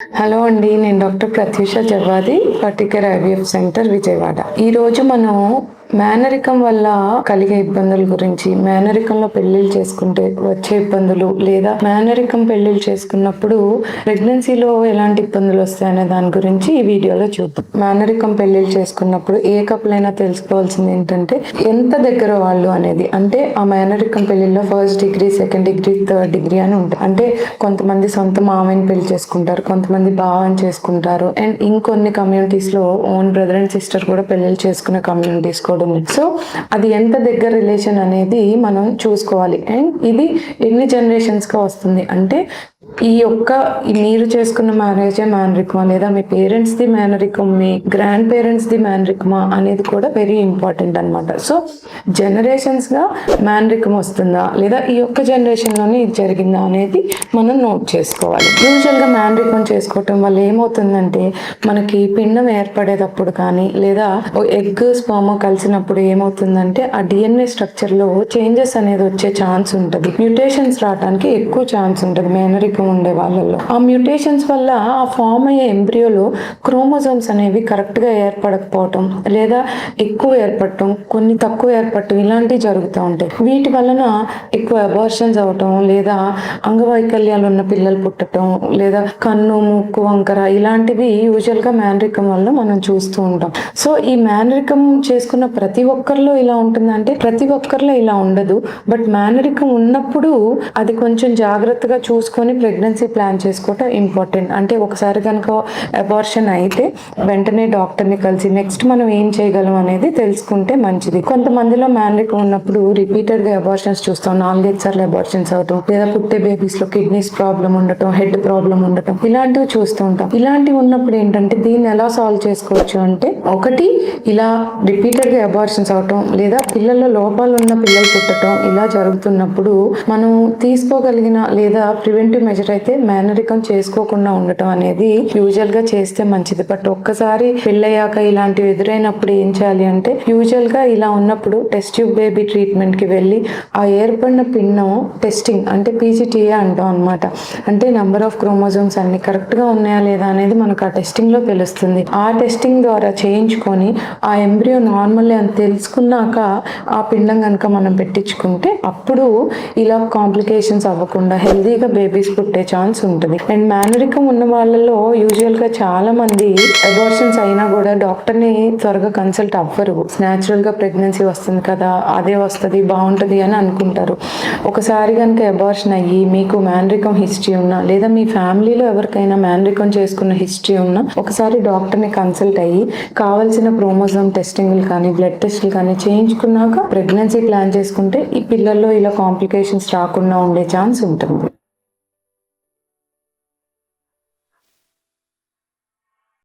Hello అండి, నేను doctor Prathyusha Javvadi, particular IVF centre Vijayawada. ఈరోజు మనం మేనరికం వల్ల కలిగే ఇబ్బందుల గురించి, మేనరికంలో పెళ్లిళ్ళు చేసుకుంటే వచ్చే ఇబ్బందులు, లేదా మేనరికం పెళ్లిళ్ళు చేసుకున్నప్పుడు ప్రెగ్నెన్సీలో ఎలాంటి ఇబ్బందులు వస్తాయనే దాని గురించి ఈ వీడియోలో చూద్దాం. మేనరికం పెళ్లిళ్ళు చేసుకున్నప్పుడు ఏ కపుల్ అయినా తెలుసుకోవాల్సింది ఏంటంటే ఎంత దగ్గర వాళ్ళు అనేది. అంటే ఆ మేనరికం పెళ్లిలో first degree, second degree, third degree అని ఉంటాయి. అంటే కొంతమంది సొంత మామయ్యని పెళ్లి చేసుకుంటారు, కొంతమంది బావని చేసుకుంటారు, అండ్ ఇంకొన్ని కమ్యూనిటీస్ లో ఓన్ బ్రదర్ అండ్ సిస్టర్ కూడా పెళ్లిళ్ళు చేసుకునే కమ్యూనిటీస్ కూడా ఉన్నాయి. సో అది ఎంత దగ్గర రిలేషన్ అనేది మనం చూసుకోవాలి. అండ్ ఇది ఎన్ని జనరేషన్స్ గా వస్తుంది అంటే ఈ యొక్క మీరు చేసుకున్న మ్యారేజే మేనరికమా, లేదా మీ పేరెంట్స్ ది మేనరికం, మీ గ్రాండ్ పేరెంట్స్ ది మేనరికమా అనేది కూడా వెరీ ఇంపార్టెంట్ అనమాట. సో జనరేషన్స్ గా మేనరికం వస్తుందా, లేదా ఈ యొక్క జనరేషన్ లోనే ఇది జరిగిందా అనేది మనం నోట్ చేసుకోవాలి. యూజువల్ గా మేనరికం చేసుకోవటం వల్ల ఏమవుతుందంటే మనకి పిండం ఏర్పడేటప్పుడు కానీ, లేదా ఎగ్ స్పర్మ్ కలిసినప్పుడు ఏమవుతుందంటే ఆ డిఎన్ఏ స్ట్రక్చర్ లో చేంజెస్ అనేది వచ్చే ఛాన్స్ ఉంటుంది. మ్యూటేషన్స్ రావడానికి ఎక్కువ ఛాన్స్ ఉంటుంది మేనరికం ఉండే వాళ్ళలో. ఆ మ్యూటేషన్స్ వల్ల ఆ ఫామ్ అయ్యే ఎంబ్రియోలో క్రోమోజోమ్స్ అనేవి కరెక్ట్ గా ఏర్పడకపోవటం, లేదా ఎక్కువ ఏర్పడటం, కొన్ని తక్కువ ఏర్పడటం, ఇలాంటివి జరుగుతూ ఉంటాయి. వీటి వలన ఎక్కువ అబార్షన్స్ అవటం, లేదా అంగవైకల్యాలు ఉన్న పిల్లలు పుట్టడం, లేదా కన్ను, ముక్కు వంకర, ఇలాంటివి యూజువల్ గా మేనరికం వల్ల మనం చూస్తూ ఉంటాం. సో ఈ మేనరికం చేసుకున్న ప్రతి ఒక్కరిలో ఇలా ఉంటుందంటే ప్రతి ఒక్కరిలో ఇలా ఉండదు. బట్ మేనరికం ఉన్నప్పుడు అది కొంచెం జాగ్రత్తగా చూసుకొని ప్రెగ్నెన్సీ ప్లాన్ చేసుకోవటం ఇంపార్టెంట్. అంటే ఒకసారి కనుక అబార్షన్ అయితే వెంటనే డాక్టర్ని కలిసి నెక్స్ట్ మనం ఏం చేయగలం అనేది తెలుసుకుంటే మంచిది. కొంతమందిలో మేనరికం ఉన్నప్పుడు రిపీటెడ్ గా అబార్షన్స్ చూస్తాం, 4-5 సార్లు అబార్షన్స్ అవటం, లేదా పుట్టే బేబీస్ లో కిడ్నీస్ ప్రాబ్లం ఉండటం, హెడ్ ప్రాబ్లం ఉండటం, ఇలాంటివి చూస్తూ ఉంటాం. ఇలాంటివి ఉన్నప్పుడు ఏంటంటే దీన్ని ఎలా సాల్వ్ చేసుకోవచ్చు అంటే, ఒకటి ఇలా రిపీటెడ్ గా అబార్షన్స్ అవటం, లేదా పిల్లల్లో లోపాలు ఉన్న పిల్లలు పుట్టడం, ఇలా జరుగుతున్నప్పుడు మనం తీసుకోగలిగిన లేదా ప్రివెంటివ్ మెజర్ అయితే మేనరికం చేసుకోకుండా ఉండటం అనేది యూజువల్ గా చేస్తే మంచిది. బట్ ఒక్కసారి పెళ్ళయ్యాక ఇలాంటివి ఎదురైనప్పుడు ఏం చేయాలి అంటే, యూజువల్ గా ఇలా ఉన్నప్పుడు టెస్ట్ ట్యూబ్ బేబీ ట్రీట్మెంట్ కి వెళ్ళి ఆ ఏర్పడిన పిండం టెస్టింగ్, అంటే పీజీటీఏ అంటాం అనమాట. అంటే నెంబర్ ఆఫ్ క్రోమోజోమ్స్ అన్ని కరెక్ట్ గా ఉన్నాయా లేదా అనేది మనకు ఆ టెస్టింగ్ లో తెలుస్తుంది. ఆ టెస్టింగ్ ద్వారా చేయించుకొని ఆ ఎంబ్రియో నార్మల్ అని తెలుసుకున్నాక ఆ పిండం కనుక మనం పెట్టించుకుంటే అప్పుడు ఇలా కాంప్లికేషన్స్ అవ్వకుండా హెల్దీగా బేబీస్ పుట్టే ఛాన్స్ ఉంటుంది. అండ్ మేనరికం ఉన్న వాళ్ళలో యూజువల్ గా చాలా మంది అబార్షన్స్ అయినా కూడా డాక్టర్ ని త్వరగా కన్సల్ట్ అవ్వరు. న్యాచురల్ గా ప్రెగ్నెన్సీ వస్తుంది కదా, అదే వస్తుంది, బాగుంటుంది అని అనుకుంటారు. ఒకసారి కనుక అబార్షన్ అయ్యి మీకు మేనరికం హిస్టరీ ఉన్నా, లేదా మీ ఫ్యామిలీలో ఎవరికైనా మేనరికం చేసుకున్న హిస్టరీ ఉన్నా, ఒకసారి డాక్టర్ ని కన్సల్ట్ అయ్యి కావాల్సిన క్రోమోజోమ్ టెస్టింగ్లు కానీ, బ్లడ్ టెస్టులు కానీ చేయించుకున్నాక ప్రెగ్నెన్సీ ప్లాన్ చేసుకుంటే ఈ పిల్లల్లో ఇలా కాంప్లికేషన్స్ రాకుండా ఉండే ఛాన్స్ ఉంటుంది.